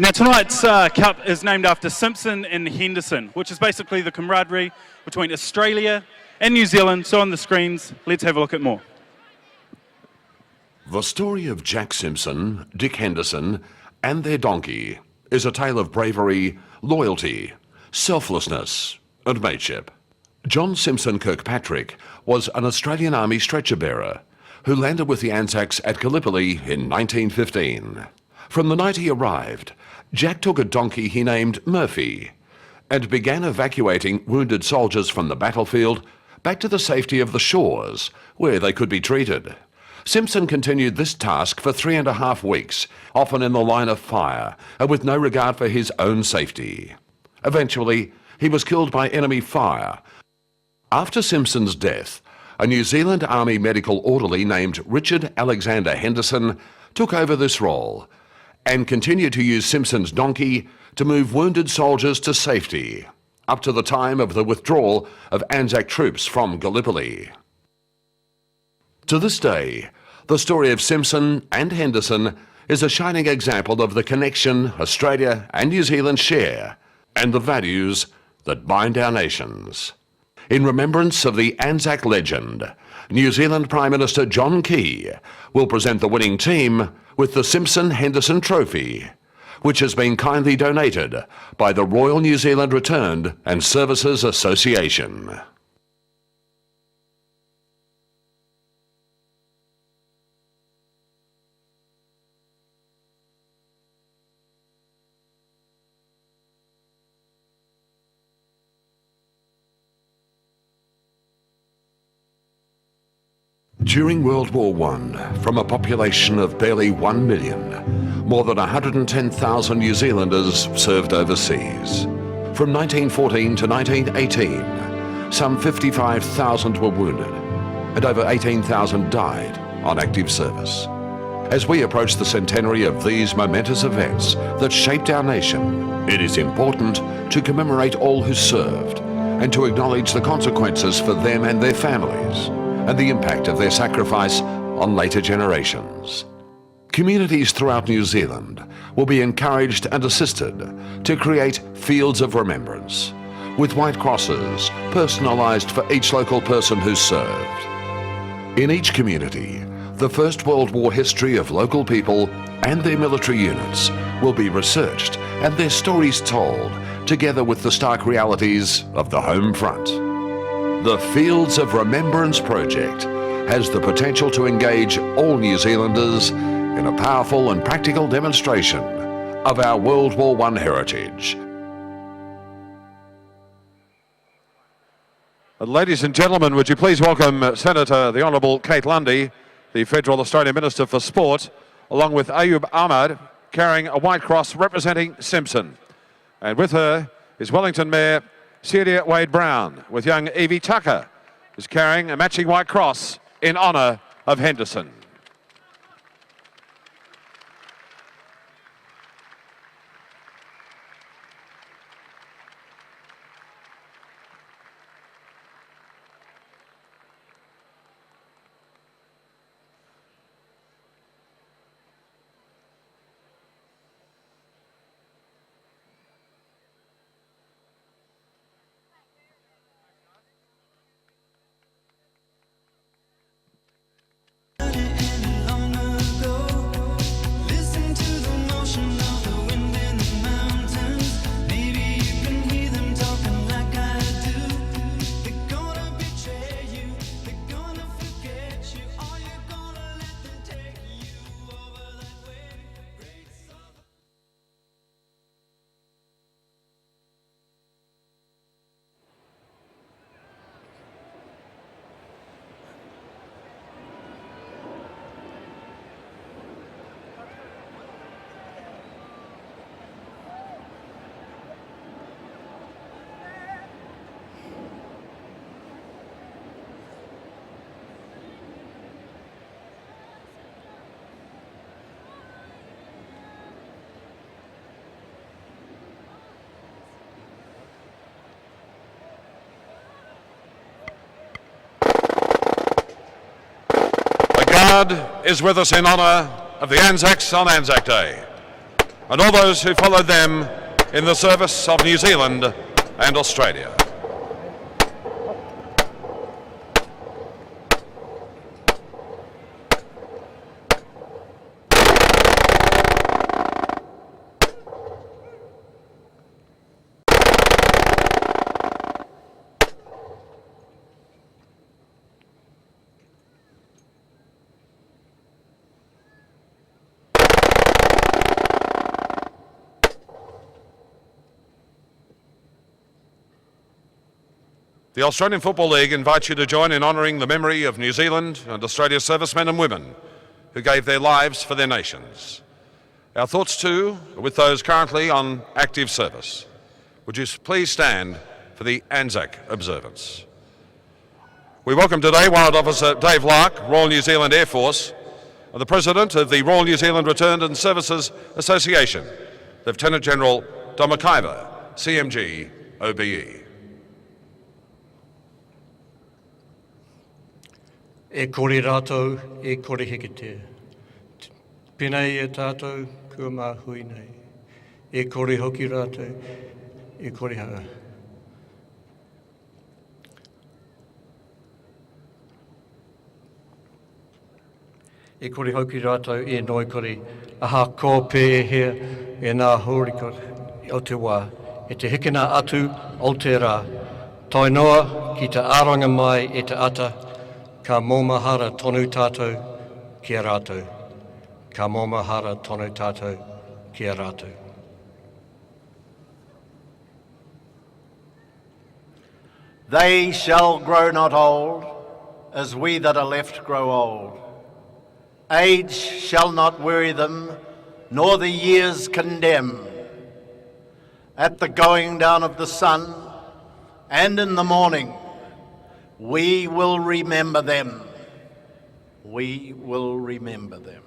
Now tonight's cup is named after Simpson and Henderson, which is basically the camaraderie between Australia and New Zealand. So on the screens, let's have a look at more. The story of Jack Simpson, Dick Henderson and their donkey is a tale of bravery, loyalty, selflessness and mateship. John Simpson Kirkpatrick was an Australian Army stretcher bearer who landed with the Anzacs at Gallipoli in 1915. From the night he arrived, Jack took a donkey he named Murphy and began evacuating wounded soldiers from the battlefield back to the safety of the shores where they could be treated. Simpson continued this task for 3.5 weeks, often in the line of fire and with no regard for his own safety. Eventually, he was killed by enemy fire. After Simpson's death, a New Zealand Army medical orderly named Richard Alexander Henderson took over this role and continued to use Simpson's donkey to move wounded soldiers to safety, up to the time of the withdrawal of Anzac troops from Gallipoli. To this day, the story of Simpson and Henderson is a shining example of the connection Australia and New Zealand share and the values that bind our nations. In remembrance of the Anzac legend, New Zealand Prime Minister John Key will present the winning team with the Simpson-Henderson Trophy, which has been kindly donated by the Royal New Zealand Returned and Services Association. During World War I, from a population of barely 1 million, more than 110,000 New Zealanders served overseas. From 1914 to 1918, some 55,000 were wounded, and over 18,000 died on active service. As we approach the centenary of these momentous events that shaped our nation, it is important to commemorate all who served and to acknowledge the consequences for them and their families, and the impact of their sacrifice on later generations. Communities throughout New Zealand will be encouraged and assisted to create fields of remembrance, with white crosses personalised for each local person who served. In each community, the First World War history of local people and their military units will be researched and their stories told, together with the stark realities of the home front. The Fields of Remembrance project has the potential to engage all New Zealanders in a powerful and practical demonstration of our World War I heritage. Ladies and gentlemen, would you please welcome Senator the Honourable Kate Lundy, the Federal Australian Minister for Sport, along with Ayub Ahmad, carrying a white cross representing Simpson. And with her is Wellington Mayor Celia Wade-Brown, with young Evie Tucker, who's carrying a matching white cross in honour of Henderson. Is with us in honour of the Anzacs on Anzac Day. and all those who followed them in the service of New Zealand and Australia. The Australian Football League invites you to join in honouring the memory of New Zealand and Australia's servicemen and women who gave their lives for their nations. Our thoughts too are with those currently on active service. Would you please stand for the Anzac observance? We welcome today Warrant Officer Dave Lark, Royal New Zealand Air Force, and the President of the Royal New Zealand Returned and Services Association, Lieutenant General Don McIver, CMG, OBE. E kore rātou, e kore heketea. Pēnei e tātou, kua māhui nei. E kore hoki rātou, e kore hanga. E kore hoki rātou, e noi kore. Aha kōpē e hea, e nā hōrikore o te wā. E te hekena atu o te rā. Tai noa ki te āranga mai e te ata. Ka mōmahara tonu tātou kia rātou. Ka mōmahara tonu tātou kia rātou. They shall grow not old, as we that are left grow old. Age shall not weary them, nor the years condemn. At the going down of the sun, and in the morning, we will remember them. We will remember them.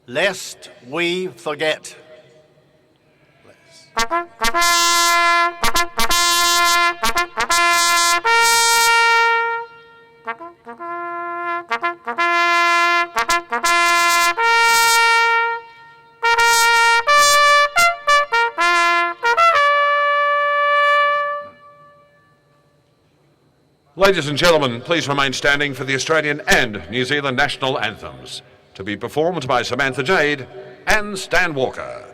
Lest we forget. Ladies and gentlemen, please remain standing for the Australian and New Zealand national anthems, to be performed by Samantha Jade and Stan Walker.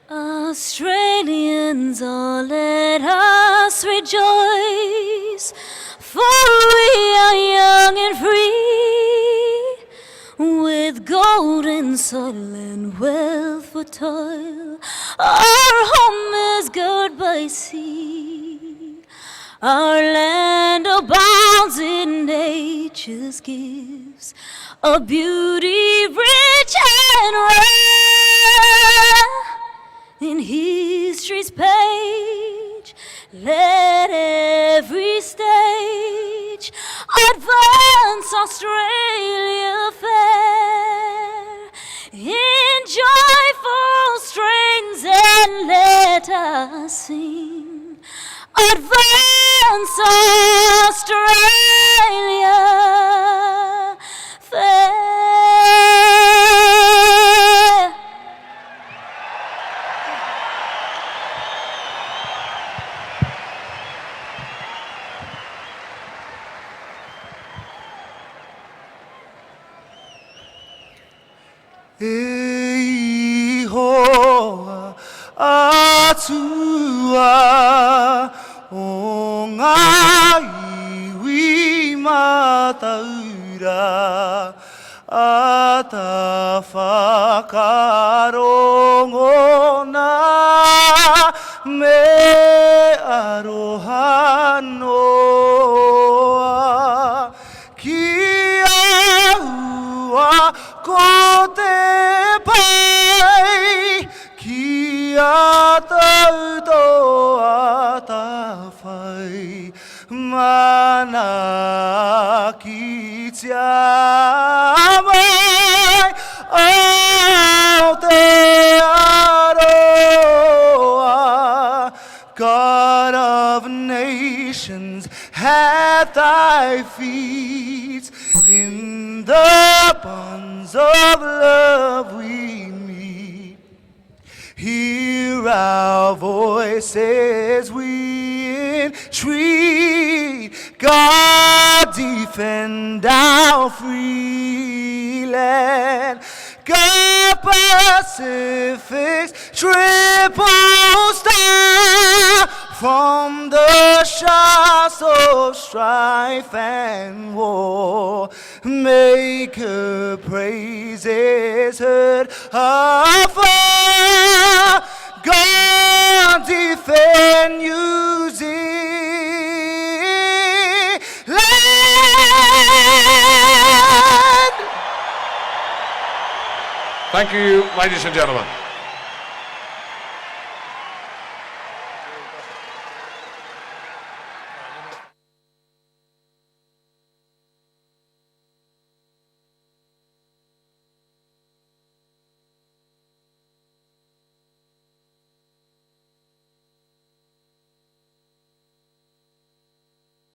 Australian us rejoice, for we are young and free, with golden soil and wealth for toil. Our home is girt by sea, our land abounds in nature's gifts, a beauty rich and rare. In history's page, let every stage advance Australia fair in joyful strains, and let us sing, advance Australia fair. E hoa atua o ngā iwi mataura a ta whakarongo na me aroha noa ki aua ko te pai ki a tauto a ta whai mana ki tia mai o te aroa. God of nations, at thy feet, in the bonds of love we meet. Hear our voices, we entreat. God, defend our free land. God, Pacific's triple star, from the shafts of strife and war, make her praises heard afar. God, defend New Zealand. Thank you, ladies and gentlemen.